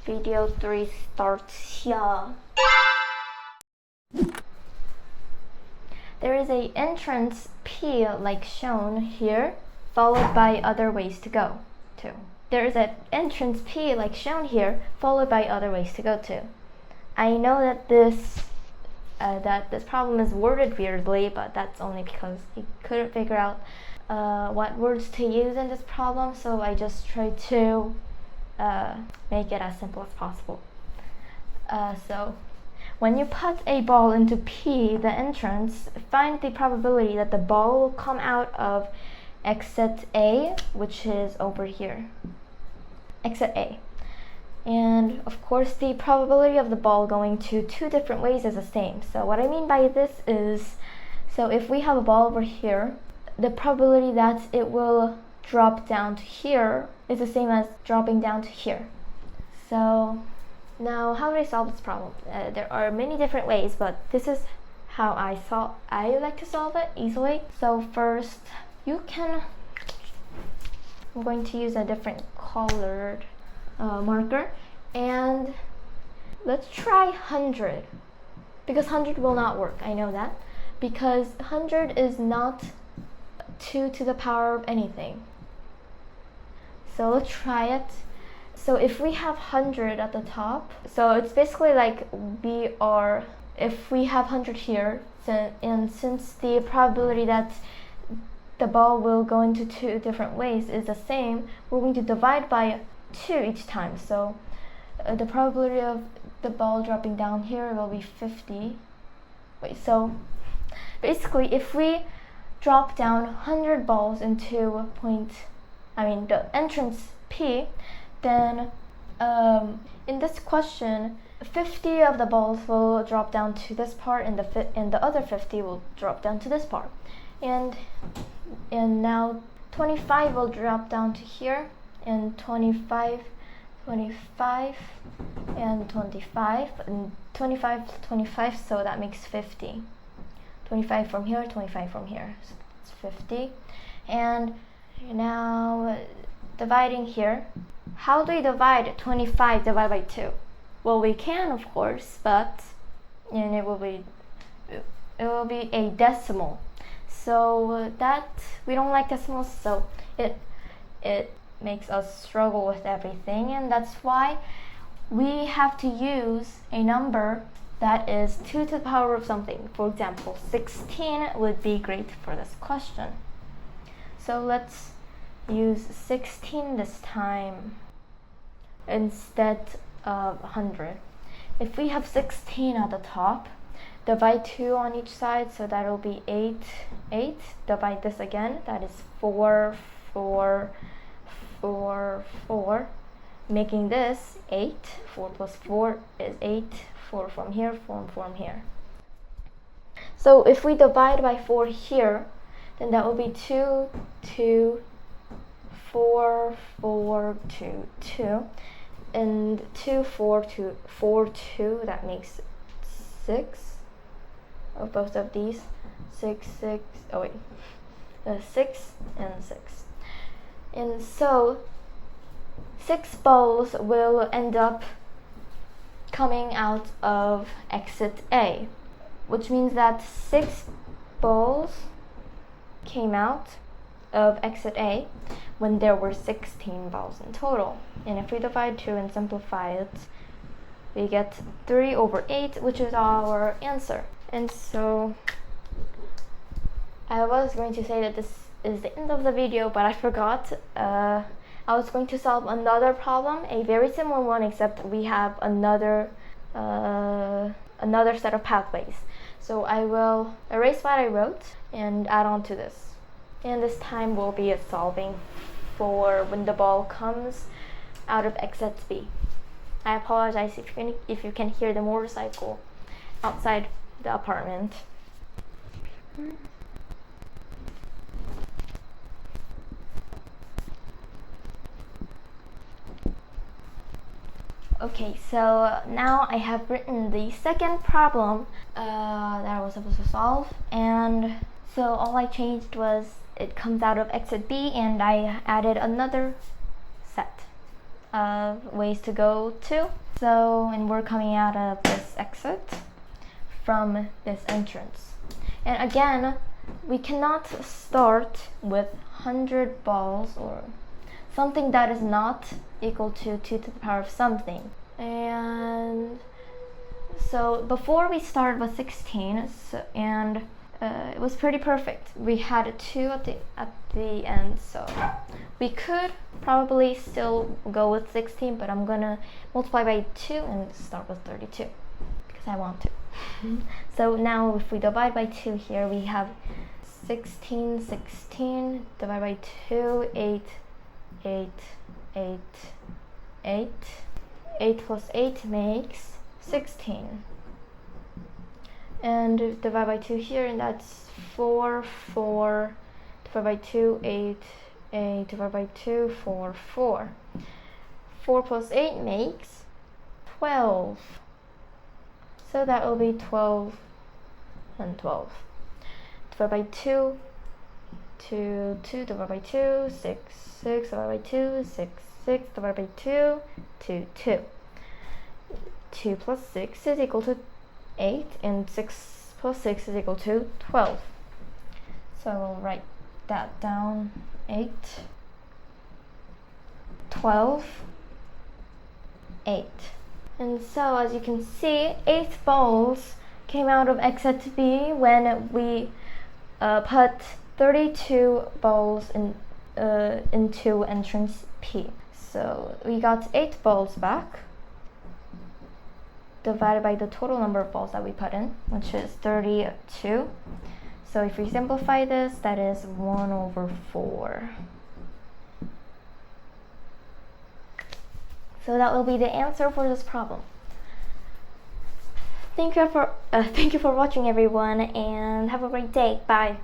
Video 3 starts here. There is an entrance P like shown here, followed by other ways to go to. There is an entrance P like shown here, followed by other ways to go to. I know that this problem is worded weirdly, but that's only because he couldn't figure out what words to use in this problem, so I just tried to make it as simple as possible. So when you put a ball into P, the entrance, find the probability that the ball will come out of exit A, which is over here. Exit A. And of course the probability of the ball going to two different ways is the same. So what I mean by this is, so if we have a ball over here, the probability that it will drop down to here is the same as dropping down to here. So now how do I solve this problem? There are many different ways, but this is how I like to solve it easily. So first, I'm going to use a different colored marker, and let's try 100, because 100 will not work. I know that, because 100 is not 2 to the power of anything. So let's try it. So if we have 100 at the top, so it's basically like if we have 100 here, and since the probability that the ball will go into two different ways is the same, we're going to divide by 2 each time. So the probability of the ball dropping down here will be 50. So basically if we drop down 100 balls into the entrance P, then in this question 50 of the balls will drop down to this part, and the other 50 will drop down to this part, and now 25 will drop down to here, and 25 and 25, so that makes 50. 25 from here, 25 from here, so it's 50. And now dividing here, how do we divide 25 divided by 2? Well, we can, of course, but it will be a decimal. So that we don't like decimals, so it makes us struggle with everything, and that's why we have to use a number that is 2 to the power of something. For example, 16 would be great for this question. So let's use 16 this time instead of 100. If we have 16 at the top, divide 2 on each side, so that'll be 8. Divide this again, that is 4, making this 8. 4 plus 4 is 8. 4 from here, 4 from here. So if we divide by 4 here, then that will be 2, 2, 4, 4, 2, 2, and 2, 4, 2, 4, 2, that makes 6 of both of these. 6 and 6. And so 6 balls will end up coming out of exit A, which means that 6 balls came out of exit A when there were 16 balls in total. And if we divide 2 and simplify it, we get 3 over 8, which is our answer. And so I was going to say that this is the end of the video, but I forgot. I was going to solve another problem, a very similar one, except we have another set of pathways. So I will erase what I wrote and add on to this. And this time we'll be solving for when the ball comes out of exit B. I apologize if you can hear the motorcycle outside the apartment. Okay, so now I have written the second problem that I was supposed to solve, and so all I changed was it comes out of exit B, and I added another set ways to go to. So, and we're coming out of this exit from this entrance. And again, we cannot start with 100 balls or something that is not equal to 2 to the power of something. And so before we started with 16, and it was pretty perfect. We had a 2 at the end, so we could probably still go with 16, but I'm gonna multiply by 2 and start with 32 because I want to. So now if we divide by 2 here, we have 16, divide by 2, 8, 8, 8, 8. 8 plus 8 makes 16. And divide by 2 here, and that's 4, 4. Divide by 2, 8, 8. Divide by 2, 4, 4. 4 plus 8 makes 12. So that will be 12 and 12. Divide by 2, 2, 2. Divide by 2, 6, 6. Divide by 2, 6, 6. Divide by 2, 2, 2. 2 plus 6 is equal to 8, and 6 plus 6 is equal to 12. So we'll write that down. 8, 12, 8. And so as you can see, 8 balls came out of exit B when we put 32 balls into entrance P. So we got 8 balls back, divided by the total number of balls that we put in, which is 32. So if we simplify this, that is 1 over 4. So that will be the answer for this problem. Thank you for watching, everyone, and have a great day. Bye.